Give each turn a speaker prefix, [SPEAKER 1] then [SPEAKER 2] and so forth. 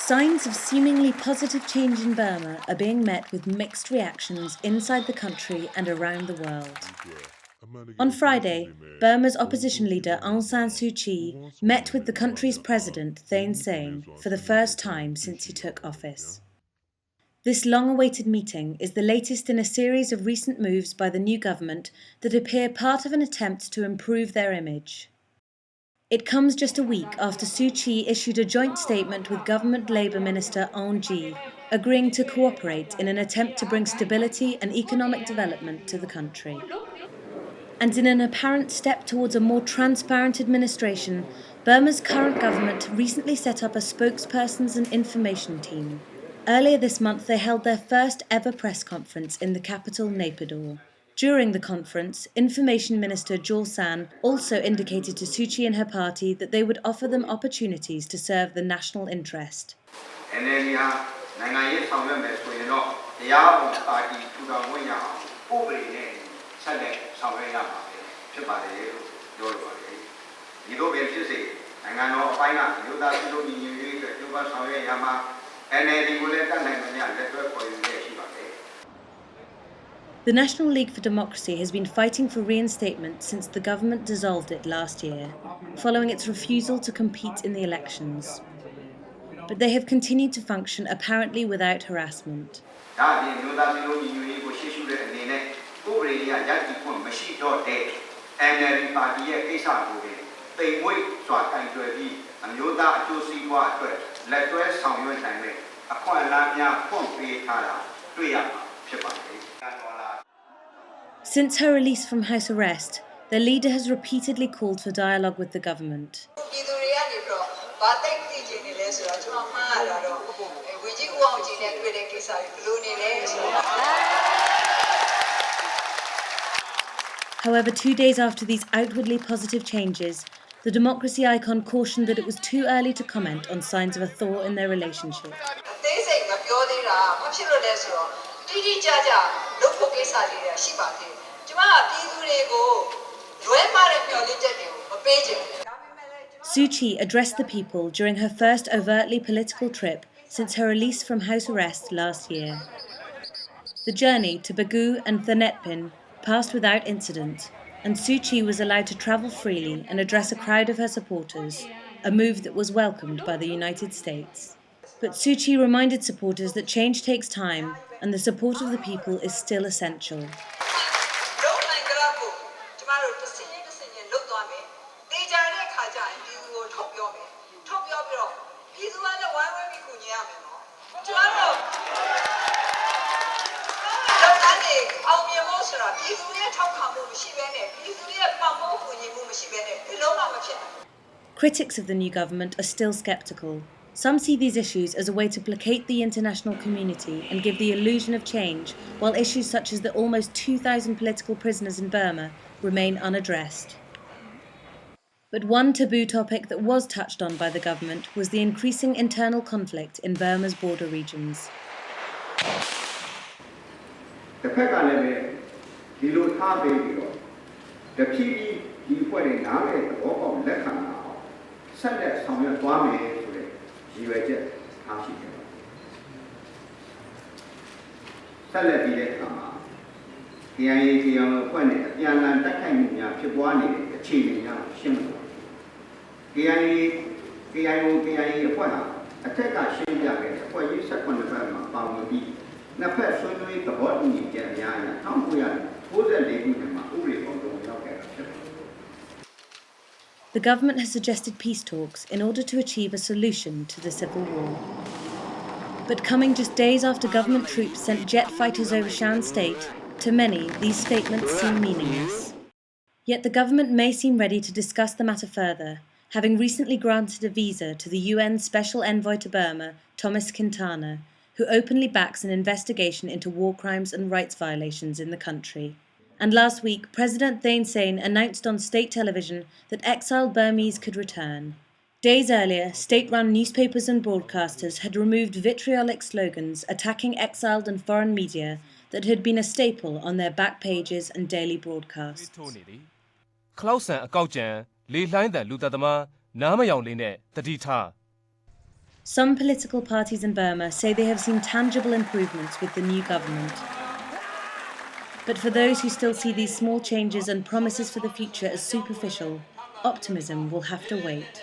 [SPEAKER 1] Signs of seemingly positive change in Burma are being met with mixed reactions inside the country and around the world. On Friday, Burma's opposition leader Aung San Suu Kyi met with the country's president Thein Sein for the first time since he took office. This long-awaited meeting is the latest in a series of recent moves by the new government that appear part of an attempt to improve their image. It comes just a week after Suu Kyi issued a joint statement with Government Labour Minister Aung, agreeing to cooperate in an attempt to bring stability and economic development to the country. And in an apparent step towards a more transparent administration, Burma's current government recently set up a spokespersons and information team. Earlier this month, they held their first ever press conference in the capital, Naypyidaw. During the conference, Information Minister Jo San also indicated to Suu Kyi and her party that they would offer them opportunities to serve the national interest. The National League for Democracy has been fighting for reinstatement since the government dissolved it last year, following its refusal to compete in the elections. But they have continued to function apparently without harassment. Since her release from house arrest, their leader has repeatedly called for dialogue with the government. However, 2 days after these outwardly positive changes, the democracy icon cautioned that it was too early to comment on signs of a thaw in their relationship. Suu Kyi addressed the people during her first overtly political trip since her release from house arrest last year. The journey to Bagu and Thanetpin passed without incident, and Suu Kyi was allowed to travel freely and address a crowd of her supporters, a move that was welcomed by the United States. But Suu Kyi reminded supporters that change takes time and the support of the people is still essential. Critics of the new government are still sceptical. Some see these issues as a way to placate the international community and give the illusion of change, while issues such as the almost 2,000 political prisoners in Burma remain unaddressed. But one taboo topic that was touched on by the government was the increasing internal conflict in Burma's border regions. The government has suggested peace talks in order to achieve a solution to the civil war. But coming just days after government troops sent jet fighters over Shan State, to many, these statements seem meaningless. Yet the government may seem ready to discuss the matter further, having recently granted a visa to the UN Special Envoy to Burma, Thomas Quintana, who openly backs an investigation into war crimes and rights violations in the country. And last week, President Thein Sein announced on state television that exiled Burmese could return. Days earlier, state-run newspapers and broadcasters had removed vitriolic slogans attacking exiled and foreign media that had been a staple on their back pages and daily broadcasts. Some political parties in Burma say they have seen tangible improvements with the new government. But for those who still see these small changes and promises for the future as superficial, optimism will have to wait.